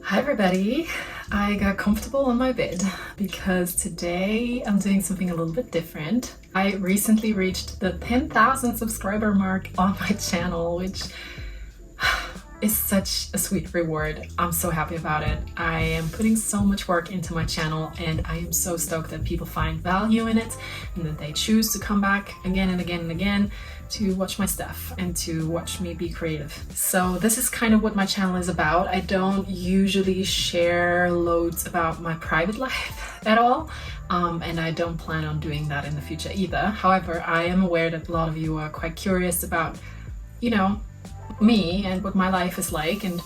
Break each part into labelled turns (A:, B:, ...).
A: Hi everybody! I got comfortable on my bed because today I'm doing something a little bit different. I recently reached the 10,000 subscriber mark on my channel, which is such a sweet reward. I'm so happy about it. I am putting so much work into my channel and I am so stoked that people find value in it and that they choose to come back again and again and again to watch my stuff and to watch me be creative. So this is kind of what my channel is about. I don't usually share loads about my private life at all, and I don't plan on doing that in the future either. However, I am aware that a lot of you are quite curious about, you know, me and what my life is like and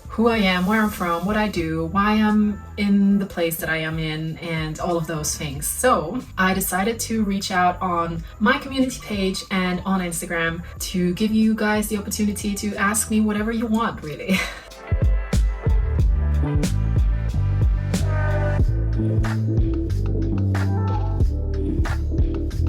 A: who I am, where I'm from, what I do, why I'm in the place that I am in, and all of those things. So I decided to reach out on my community page and on Instagram to give you guys the opportunity to ask me whatever you want, really.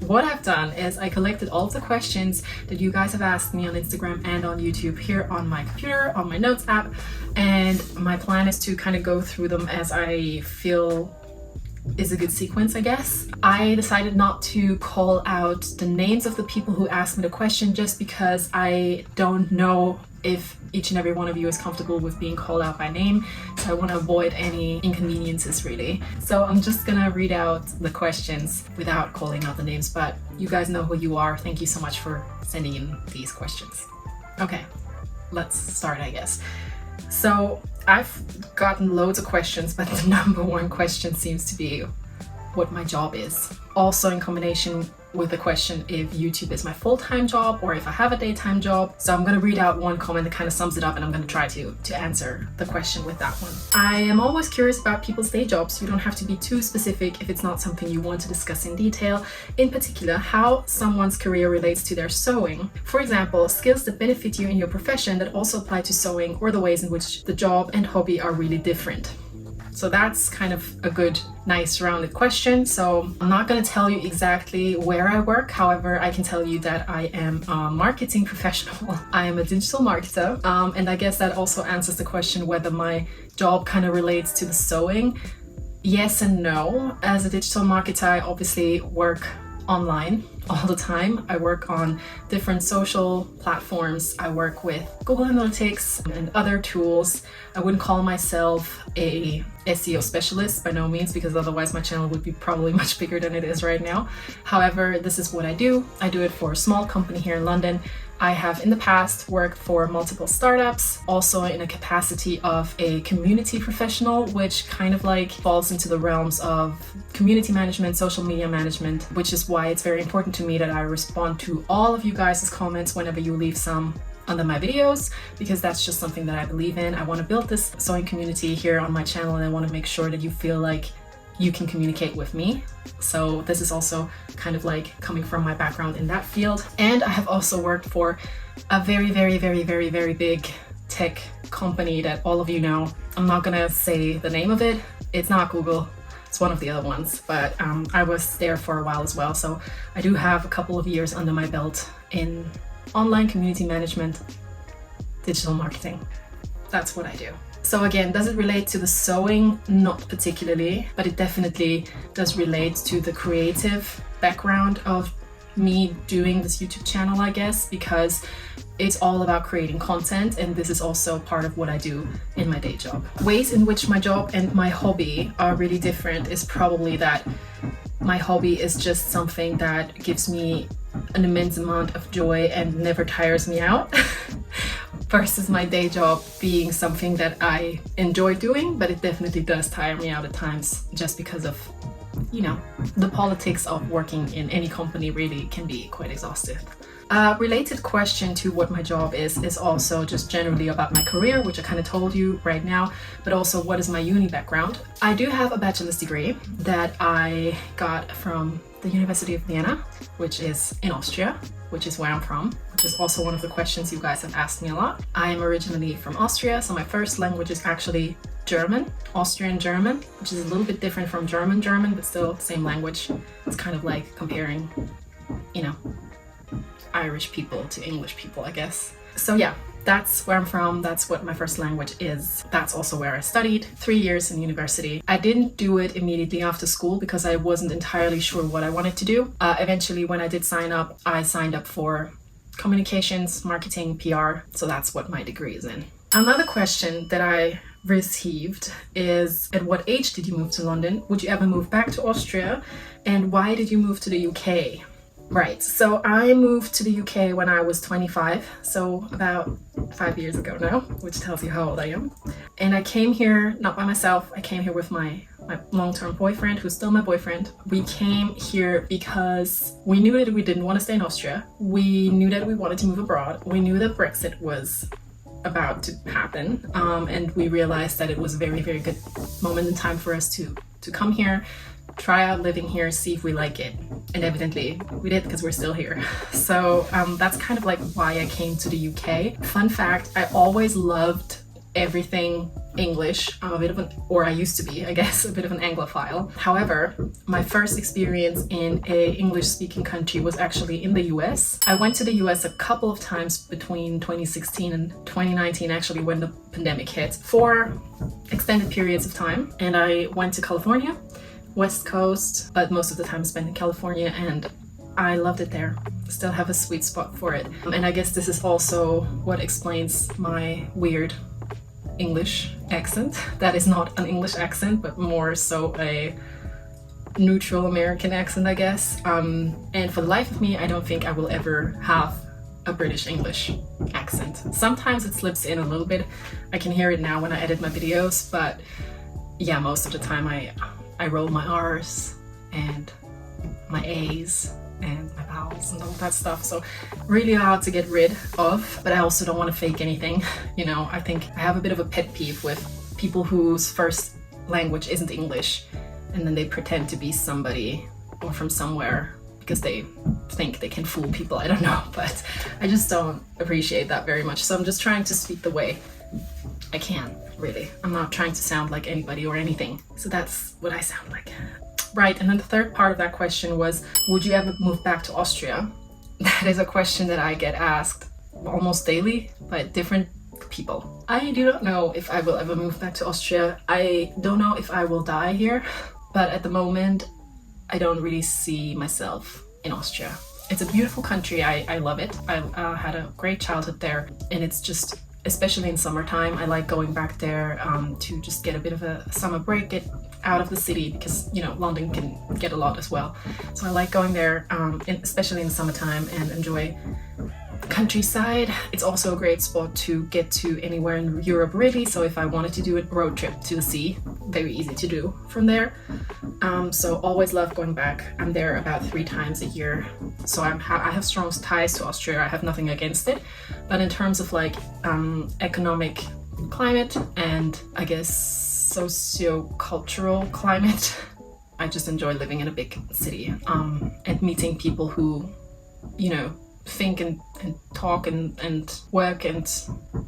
A: What I've done is I collected all of the questions that you guys have asked me on Instagram and on YouTube here on my computer, on my notes app, and my plan is to kind of go through them as I feel is a good sequence, I guess. I decided not to call out the names of the people who asked me the question just because I don't know if each and every one of you is comfortable with being called out by name, so I want to avoid any inconveniences really. So I'm just gonna read out the questions without calling out the names, but you guys know who you are. Thank you so much for sending in these questions. Okay, let's start, I guess. So I've gotten loads of questions, but the number one question seems to be what my job is. Also in combination with the question if YouTube is my full-time job or if I have a daytime job. So I'm going to read out one comment that kind of sums it up and I'm going to try to answer the question with that one. I am always curious about people's day jobs. You don't have to be too specific if it's not something you want to discuss in detail. In particular, how someone's career relates to their sewing. For example, skills that benefit you in your profession that also apply to sewing, or the ways in which the job and hobby are really different. So that's kind of a good, nice rounded question. So I'm not going to tell you exactly where I work. However, I can tell you that I am a marketing professional. I am a digital marketer. And I guess that also answers the question whether my job kind of relates to the sewing. Yes and no. As a digital marketer, I obviously work online all the time. I work on different social platforms. I work with Google Analytics and other tools. I wouldn't call myself a SEO specialist by no means, because otherwise my channel would be probably much bigger than it is right now. However, this is what I do. I do it for a small company here in London. I have in the past worked for multiple startups, also in a capacity of a community professional, which kind of like falls into the realms of community management, social media management, which is why it's very important to me that I respond to all of you guys' comments whenever you leave some under my videos, because that's just something that I believe in. I want to build this sewing community here on my channel and I want to make sure that you feel like you can communicate with me. So this is also kind of like coming from my background in that field. And I have also worked for a very, very, very, very, very big tech company that all of you know. I'm not gonna say the name of it. It's not Google. It's one of the other ones, but I was there for a while as well. So I do have a couple of years under my belt in online community management, digital marketing. That's what I do. So again, does it relate to the sewing? Not particularly, but it definitely does relate to the creative background of me doing this YouTube channel, I guess, because it's all about creating content, and this is also part of what I do in my day job. Ways in which my job and my hobby are really different is probably that my hobby is just something that gives me an immense amount of joy and never tires me out. Versus my day job being something that I enjoy doing, but it definitely does tire me out at times just because of, you know, the politics of working in any company really can be quite exhaustive. Related question to what my job is also just generally about my career, which I kind of told you right now, but also what is my uni background. I do have a bachelor's degree that I got from the University of Vienna, which is in Austria, which is where I'm from, which is also one of the questions you guys have asked me a lot. I am originally from Austria, so my first language is actually German, Austrian German, which is a little bit different from German, but still the same language. It's kind of like comparing, you know, Irish people to English people, I guess. So yeah, That's where I'm from. That's what my first language is. That's also where I studied 3 years in university. I didn't do it immediately after school because I wasn't entirely sure what I wanted to do. Eventually, when I did sign up, I signed up for communications, marketing, PR. So that's what my degree is in. Another question that I received is, at what age did you move to London? Would you ever move back to Austria? And why did you move to the UK? Right, so I moved to the UK when I was 25, so about 5 years ago now, which tells you how old I am. And I came here not by myself, I came here with my long-term boyfriend, who's still my boyfriend. We came here because we knew that we didn't want to stay in Austria. We knew that we wanted to move abroad. We knew that Brexit was about to happen, and we realized that it was a very, very good moment in time for us to come here, try out living here, see if we like it. And evidently we did, because we're still here. So that's kind of like why I came to the UK. Fun fact, I always loved everything English. I'm a bit of an, or I used to be, I guess, a bit of an Anglophile. However, my first experience in a English-speaking country was actually in the US. I went to the US a couple of times between 2016 and 2019, actually, when the pandemic hit, for extended periods of time. And I went to California, West Coast, but most of the time spent in California, and I loved it there. Still have a sweet spot for it. And I guess this is also what explains my weird English accent. That is not an English accent, but more so a neutral American accent, I guess. And for the life of me, I don't think I will ever have a British English accent. Sometimes it slips in a little bit. I can hear it now when I edit my videos, but yeah, most of the time I roll my R's and my A's and my vowels and all that stuff. So really hard to get rid of, but I also don't want to fake anything. You know, I think I have a bit of a pet peeve with people whose first language isn't English, and then they pretend to be somebody or from somewhere because they think they can fool people. I don't know, but I just don't appreciate that very much. So I'm just trying to speak the way I can, really. I'm not trying to sound like anybody or anything. So that's what I sound like. Right, and then the third part of that question was, would you ever move back to Austria? That is a question that I get asked almost daily by different people. I do not know if I will ever move back to Austria. I don't know if I will die here, but at the moment, I don't really see myself in Austria. It's a beautiful country. I love it. I had a great childhood there, and it's just, especially in summertime, I like going back there to just get a bit of a summer break, get out of the city, because, you know, London can get a lot as well. So I like going there, especially in the summertime, and enjoy the countryside. It's also a great spot to get to anywhere in Europe, really. So if I wanted to do a road trip to the sea, very easy to do from there. So always love going back. I'm there about 3 times a year. So I have strong ties to Austria. I have nothing against it. But in terms of like economic climate and I guess socio-cultural climate, I just enjoy living in a big city and meeting people who, you know, think and talk and work and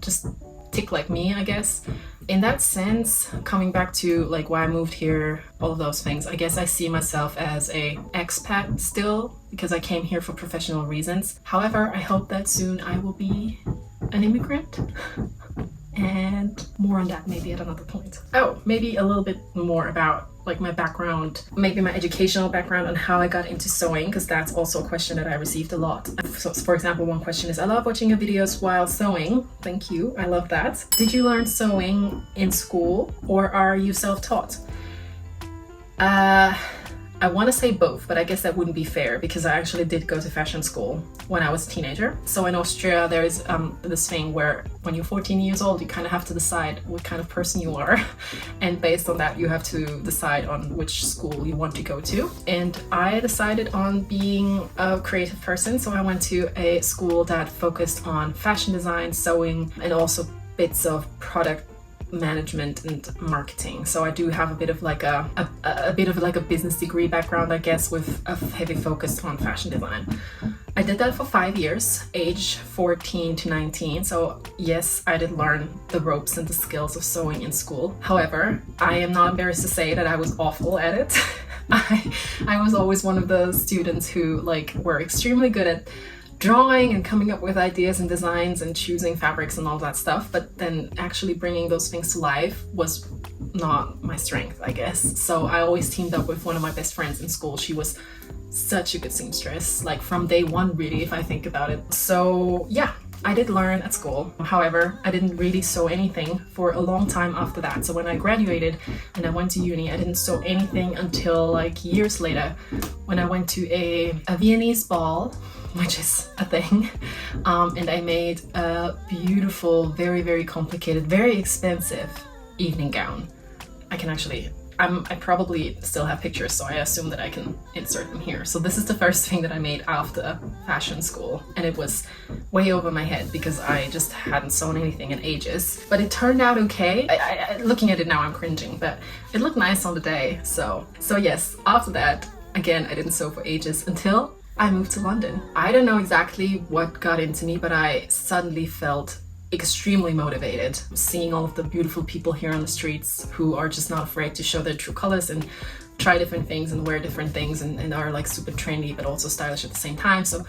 A: just tick like me, I guess. In that sense, coming back to like why I moved here, all of those things, I guess I see myself as a expat still, because I came here for professional reasons. However, I hope that soon I will be an immigrant. And more on that maybe at another point. Oh, maybe a little bit more about like my background, maybe my educational background and how I got into sewing, because that's also a question that I received a lot. So for example, one question is, I love watching your videos while sewing. Thank you, I love that. Did you learn sewing in school or are you self-taught? I want to say both, but I guess that wouldn't be fair because I actually did go to fashion school when I was a teenager. So in Austria, there is this thing where when you're 14 years old, you kind of have to decide what kind of person you are. And based on that, you have to decide on which school you want to go to. And I decided on being a creative person. So I went to a school that focused on fashion design, sewing, and also bits of product management and marketing. So I do have a bit of like a business degree background, I guess, with a heavy focus on fashion design. I did that for 5 years, age 14 to 19. So yes, I did learn the ropes and the skills of sewing in school. However, I am not embarrassed to say that I was awful at it. I was always one of the students who like were extremely good at drawing and coming up with ideas and designs and choosing fabrics and all that stuff, but then actually bringing those things to life was not my strength, I guess. So I always teamed up with one of my best friends in school. She was such a good seamstress, like from day one, really, if I think about it. So yeah, I did learn at school. However, I didn't really sew anything for a long time after that. So when I graduated and I went to uni, I didn't sew anything until like years later when I went to a Viennese ball, which is a thing, and I made a beautiful, very, very complicated, very expensive evening gown. I probably still have pictures, so I assume that I can insert them here. So this is the first thing that I made after fashion school, and it was way over my head because I just hadn't sewn anything in ages. But it turned out okay. Looking at it now, I'm cringing, but it looked nice on the day. So yes, after that, again, I didn't sew for ages until I moved to London. I don't know exactly what got into me, but I suddenly felt extremely motivated seeing all of the beautiful people here on the streets who are just not afraid to show their true colors and try different things and wear different things and are like super trendy but also stylish at the same time. So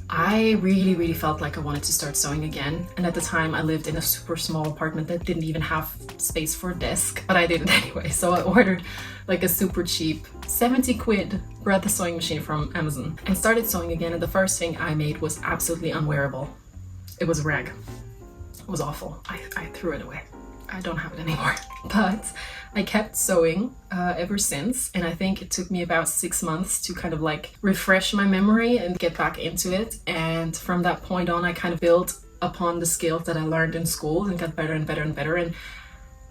A: I really, really felt like I wanted to start sewing again. And at the time I lived in a super small apartment that didn't even have space for a desk, but I did it anyway. So I ordered like a super cheap 70 quid brother sewing machine from Amazon and started sewing again. And the first thing I made was absolutely unwearable. It was a rag. It was awful. I threw it away. I don't have it anymore. But I kept sewing ever since, and I think it took me about 6 months to kind of like refresh my memory and get back into it. And from that point on, I kind of built upon the skills that I learned in school and got better and better and better. And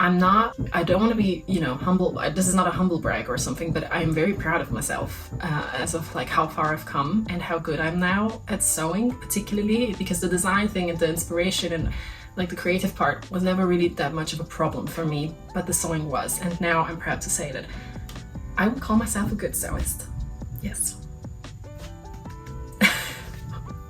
A: I don't want to be, humble. This is not a humble brag or something, but I'm very proud of myself as of like how far I've come and how good I'm now at sewing, particularly because the design thing and the inspiration and like the creative part was never really that much of a problem for me, but the sewing was. And now I'm proud to say that I would call myself a good sewist. Yes.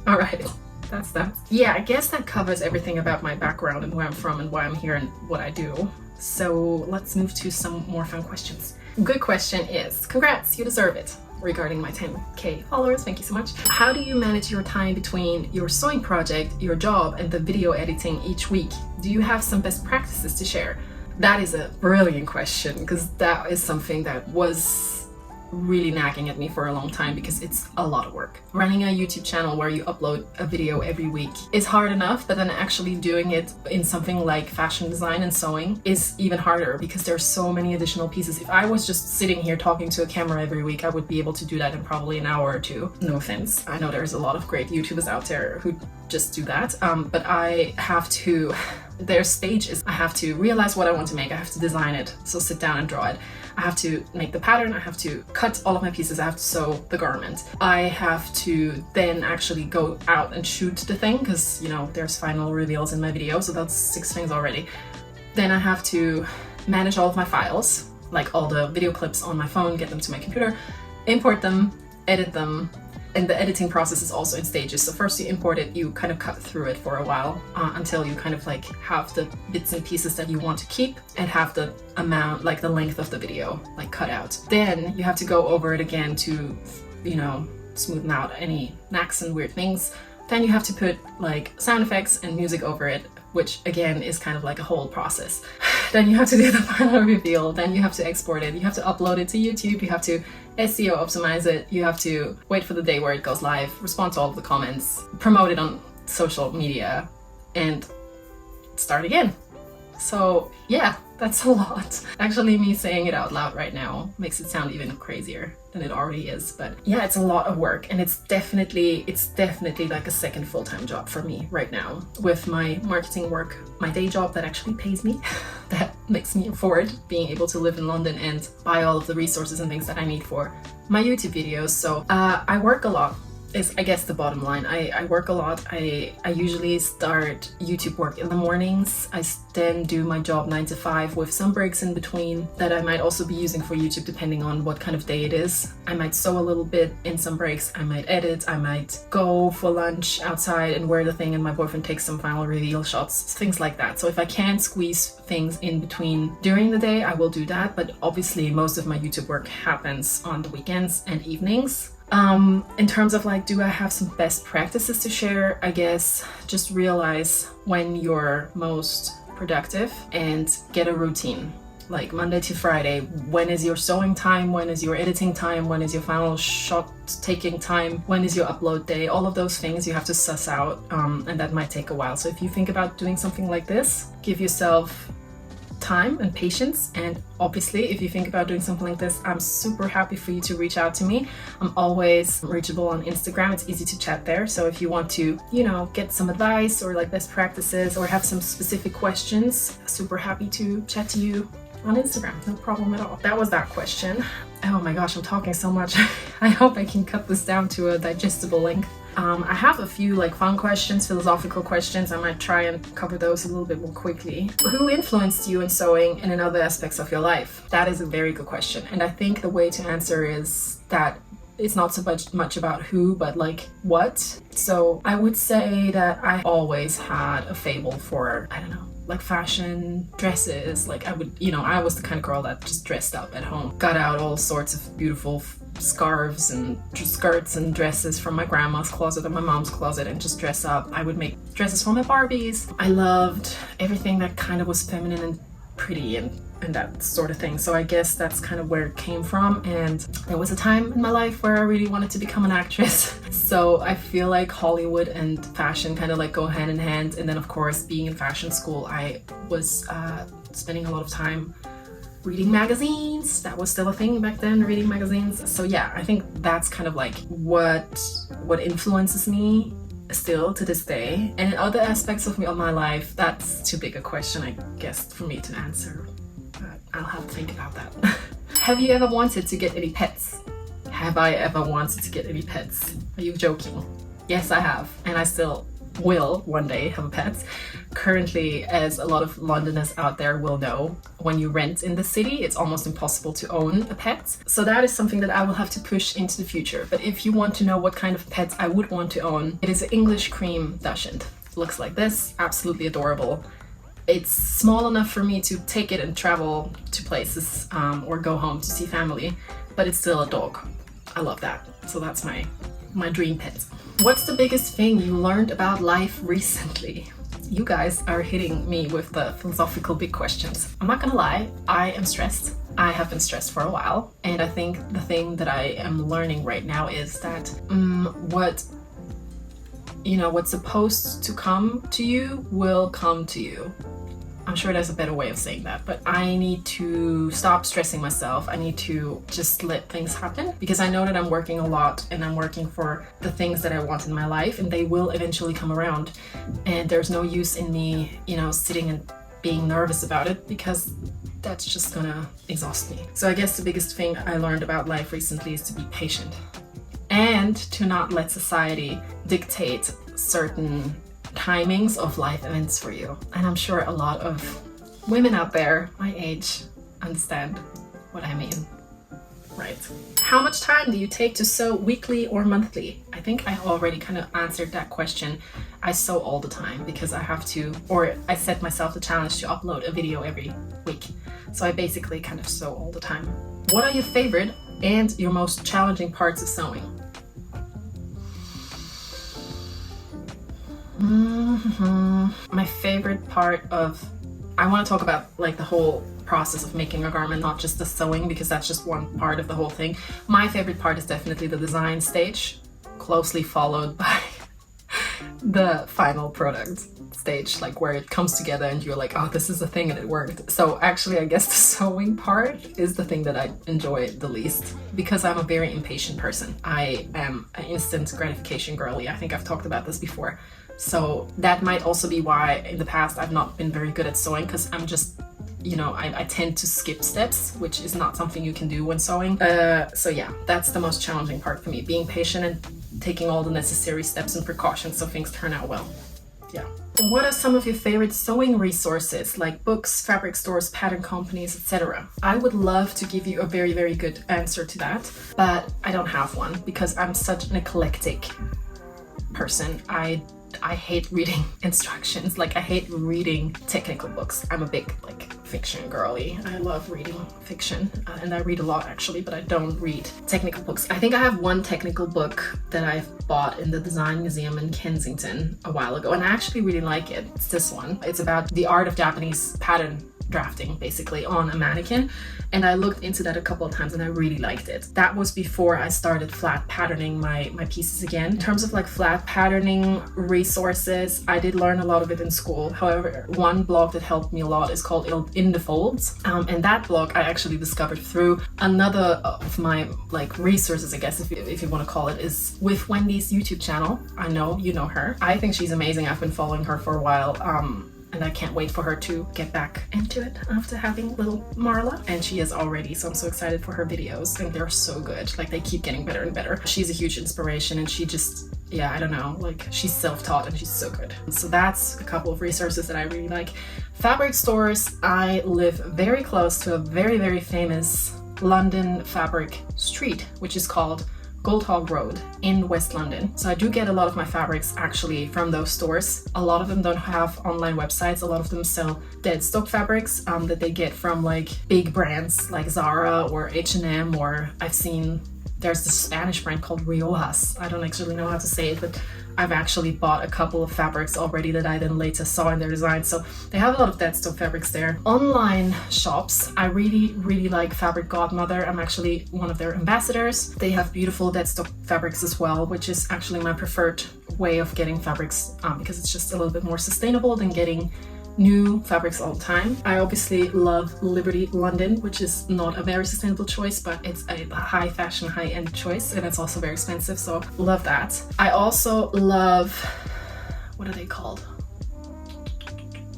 A: All right. That's that. Yeah, I guess that covers everything about my background and where I'm from and why I'm here and what I do. So let's move to some more fun questions. Good question is, congrats, you deserve it. Regarding my 10K followers, thank you so much. How do you manage your time between your sewing project, your job, and the video editing each week? Do you have some best practices to share? That is a brilliant question because that is something that was really nagging at me for a long time because it's a lot of work. Running a YouTube channel where you upload a video every week is hard enough, but then actually doing it in something like fashion design and sewing is even harder because there's so many additional pieces. If I was just sitting here talking to a camera every week, I would be able to do that in probably an hour or two. No offense. I know there's a lot of great YouTubers out there who just do that, but I have to, there's stages. I have to realize what I want to make. I have to design it. So sit down and draw it. I have to make the pattern, I have to cut all of my pieces, I have to sew the garment. I have to then actually go out and shoot the thing because, there's final reveals in my video, so that's 6 things already. Then I have to manage all of my files, like all the video clips on my phone, get them to my computer, import them, edit them, and the editing process is also in stages. So first you import it, you kind of cut through it for a while until you kind of like have the bits and pieces that you want to keep and have the amount, like the length of the video, like cut out. Then you have to go over it again to, smoothen out any knacks and weird things. Then you have to put like sound effects and music over it, which again is kind of like a whole process. Then you have to do the final reveal, then you have to export it, you have to upload it to YouTube, you have to SEO optimize it, you have to wait for the day where it goes live, respond to all of the comments, promote it on social media, and start again. So yeah, that's a lot. Actually, me saying it out loud right now makes it sound even crazier than it already is. But yeah, it's a lot of work, and it's definitely like a second full-time job for me right now with my marketing work, my day job that actually pays me, that makes me afford being able to live in London and buy all of the resources and things that I need for my YouTube videos. So I work a lot. Is I guess the bottom line. I work a lot. I usually start YouTube work in the mornings. I then do my job 9 to 5 with some breaks in between that I might also be using for YouTube depending on what kind of day it is. I might sew a little bit in some breaks. I might edit. I might go for lunch outside and wear the thing and my boyfriend takes some final reveal shots, things like that. So if I can squeeze things in between during the day, I will do that. But obviously most of my YouTube work happens on the weekends and evenings. In terms of like, do I have some best practices to share? I guess just realize when you're most productive and get a routine. Like Monday to Friday, when is your sewing time, when is your editing time, when is your final shot taking time, when is your upload day, all of those things you have to suss out, and that might take a while. So if you think about doing something like this, give yourself time and patience. And obviously if you think about doing something like this, I'm super happy for you to reach out to me. I'm always reachable on Instagram. It's easy to chat there. So if you want to, you know, get some advice or like best practices or have some specific questions, super happy to chat to you on Instagram. No problem at all. That was that question. Oh my gosh, I'm talking so much. I hope I can cut this down to a digestible length. I have a few like fun questions, philosophical questions. I might try and cover those a little bit more quickly. Who influenced you in sewing and in other aspects of your life? That is a very good question. And I think the way to answer is that it's not so much about who, but like what. So I would say that I always had a fable for, I don't know, like fashion, dresses. Like I would, you know, I was the kind of girl that just dressed up at home, got out all sorts of beautiful scarves and skirts and dresses from my grandma's closet and my mom's closet and just dress up. I would make dresses for my Barbies. I loved everything that kind of was feminine and pretty and that sort of thing. So I guess that's kind of where it came from. And there was a time in my life where I really wanted to become an actress. So I feel like Hollywood and fashion kind of like go hand in hand. And then of course, being in fashion school, I was spending a lot of time reading magazines. That was still a thing back then, reading magazines. So yeah, I think that's kind of like what influences me still to this day. And in other aspects of my life, that's too big a question, I guess, for me to answer. But I'll have to think about that. Have you ever wanted to get any pets? Have I ever wanted to get any pets? Are you joking? Yes, I have. And I still will one day have a pet. Currently, as a lot of Londoners out there will know, when you rent in the city, it's almost impossible to own a pet. So that is something that I will have to push into the future. But if you want to know what kind of pets I would want to own, it is an English cream dachshund. It looks like this, absolutely adorable. It's small enough for me to take it and travel to places or go home to see family, but it's still a dog. I love that. So that's my dream pet. What's the biggest thing you learned about life recently? You guys are hitting me with the philosophical big questions. I'm not gonna lie, I am stressed. I have been stressed for a while. And I think the thing that I am learning right now is that what's supposed to come to you will come to you. I'm sure there's a better way of saying that, but I need to stop stressing myself. I need to just let things happen because I know that I'm working a lot and I'm working for the things that I want in my life and they will eventually come around. And there's no use in me, sitting and being nervous about it because that's just gonna exhaust me. So I guess the biggest thing I learned about life recently is to be patient and to not let society dictate certain timings of life events for you. And I'm sure a lot of women out there my age understand what I mean, right? How much time do you take to sew, weekly or monthly? I think I already kind of answered that question. I sew all the time because I have to, or I set myself the challenge to upload a video every week. So I basically kind of sew all the time. What are your favorite and your most challenging parts of sewing? My favorite part of, I want to talk about like the whole process of making a garment, not just the sewing, because that's just one part of the whole thing. My favorite part is definitely the design stage, closely followed by the final product stage, like where it comes together and you're like, oh, this is a thing and it worked. So actually, I guess the sewing part is the thing that I enjoy the least because I'm a very impatient person. I am an instant gratification girly. I think I've talked about this before. So that might also be why in the past I've not been very good at sewing because I'm just, I tend to skip steps, which is not something you can do when sewing. So yeah, that's the most challenging part for me, being patient and taking all the necessary steps and precautions so things turn out well. Yeah. What are some of your favorite sewing resources like books, fabric stores, pattern companies, etc.? I would love to give you a very, very good answer to that, but I don't have one because I'm such an eclectic person. I hate reading instructions. Like I hate reading technical books. I'm a big like fiction girly. I love reading fiction and I read a lot actually, but I don't read technical books. I think I have one technical book that I've bought in the Design Museum in Kensington a while ago, and I actually really like it. It's this one. It's about the art of Japanese pattern drafting basically on a mannequin, and I looked into that a couple of times and I really liked it. That was before I started flat patterning my pieces again. In terms of like flat patterning resources, I did learn a lot of it in school. However, one blog that helped me a lot is called In the Folds, and that blog I actually discovered through another of my like resources, I guess if you want to call it, is with Wendy's YouTube channel. I know you know her. I think she's amazing. I've been following her for a while. And I can't wait for her to get back into it after having little Marla. And she is already, so I'm so excited for her videos. And they're so good. Like they keep getting better and better. She's a huge inspiration and she just, yeah, I don't know, like she's self-taught and she's so good. So that's a couple of resources that I really like. Fabric stores. I live very close to a very, very famous London fabric street, which is called Goldhog Road in West London. So I do get a lot of my fabrics actually from those stores. A lot of them don't have online websites. A lot of them sell dead stock fabrics that they get from like big brands like Zara or H&M, or I've seen there's this Spanish brand called Riojas. I don't actually know how to say it, but I've actually bought a couple of fabrics already that I then later saw in their design. So they have a lot of dead stock fabrics there. Online shops, I really, really like Fabric Godmother. I'm actually one of their ambassadors. They have beautiful dead stock fabrics as well, which is actually my preferred way of getting fabrics because it's just a little bit more sustainable than getting new fabrics all the time. I obviously love Liberty London, which is not a very sustainable choice, but it's a high fashion, high end choice, and it's also very expensive, so love that. I also love, what are they called?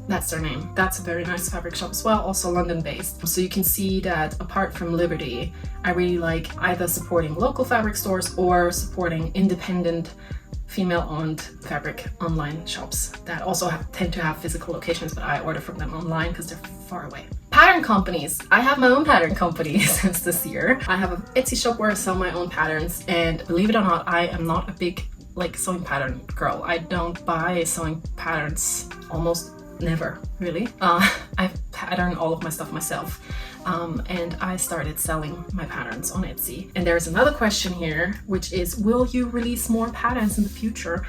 A: That's their name. That's a very nice fabric shop as well, also London based. So you can see that apart from Liberty, I really like either supporting local fabric stores or supporting independent female-owned fabric online shops that also tend to have physical locations, but I order from them online because they're far away. Pattern companies. I have my own pattern company since this year. I have an Etsy shop where I sell my own patterns, and believe it or not, I am not a big like sewing pattern girl. I don't buy sewing patterns almost never, really. I pattern all of my stuff myself. And I started selling my patterns on Etsy. And there's another question here, which is, will you release more patterns in the future?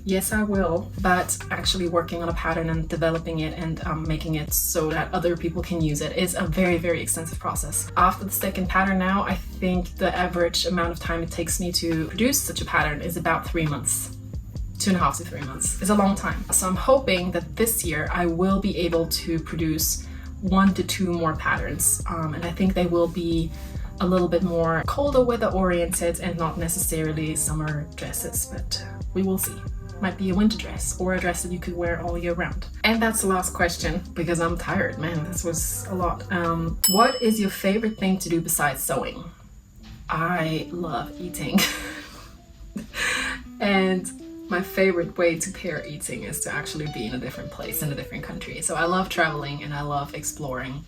A: Yes, I will, but actually working on a pattern and developing it and making it so that other people can use it is a very, very extensive process. After the second pattern now, I think the average amount of time it takes me to produce such a pattern is about 3 months. 2.5 to 3 months. It's a long time. So I'm hoping that this year I will be able to produce 1 to 2 more patterns, and I think they will be a little bit more colder weather oriented and not necessarily summer dresses, but we will see. Might be a winter dress or a dress that you could wear all year round. And that's the last question because I'm tired, man. This was a lot. What is your favorite thing to do besides sewing? I love eating. And my favorite way to pair eating is to actually be in a different place, in a different country. So I love traveling and I love exploring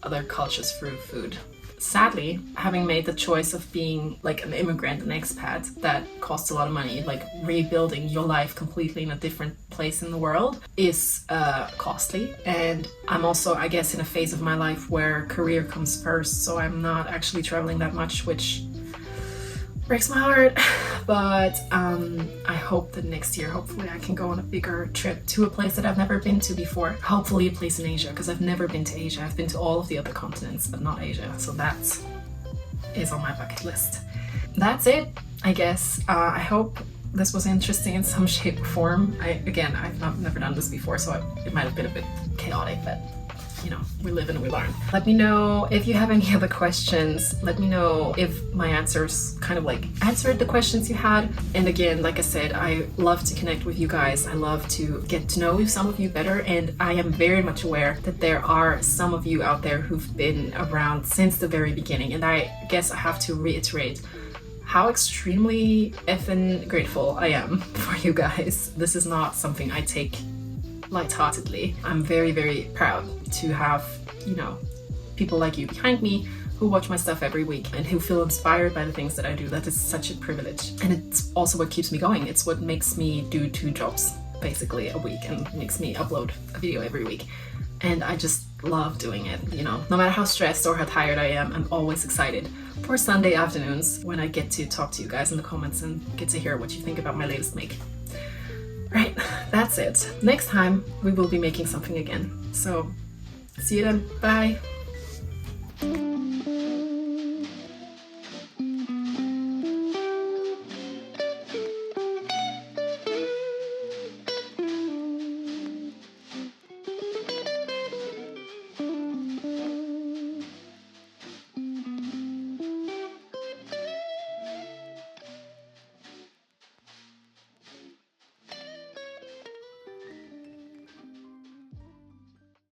A: other cultures through food. Sadly, having made the choice of being like an immigrant, an expat, that costs a lot of money. Like rebuilding your life completely in a different place in the world is costly. And I'm also, I guess, in a phase of my life where career comes first. So I'm not actually traveling that much, which breaks my heart. But I hope that next year, hopefully I can go on a bigger trip to a place that I've never been to before. Hopefully a place in Asia, because I've never been to Asia. I've been to all of the other continents, but not Asia. So that is on my bucket list. That's it, I guess. I hope this was interesting in some shape or form. I've never done this before, so it might have been a bit chaotic, but you know, we live and we learn. Let me know if you have any other questions. Let me know if my answers kind of like answered the questions you had. And again, like I said, I love to connect with you guys. I love to get to know some of you better. And I am very much aware that there are some of you out there who've been around since the very beginning. And I guess I have to reiterate how extremely effing grateful I am for you guys. This is not something I take lightheartedly. I'm very, very proud to have, you know, people like you behind me who watch my stuff every week and who feel inspired by the things that I do. That is such a privilege. And it's also what keeps me going. It's what makes me do 2 jobs basically a week and makes me upload a video every week. And I just love doing it, you know. No matter how stressed or how tired I am, I'm always excited for Sunday afternoons when I get to talk to you guys in the comments and get to hear what you think about my latest make. Right, that's it. Next time we will be making something again. So see you then. Bye.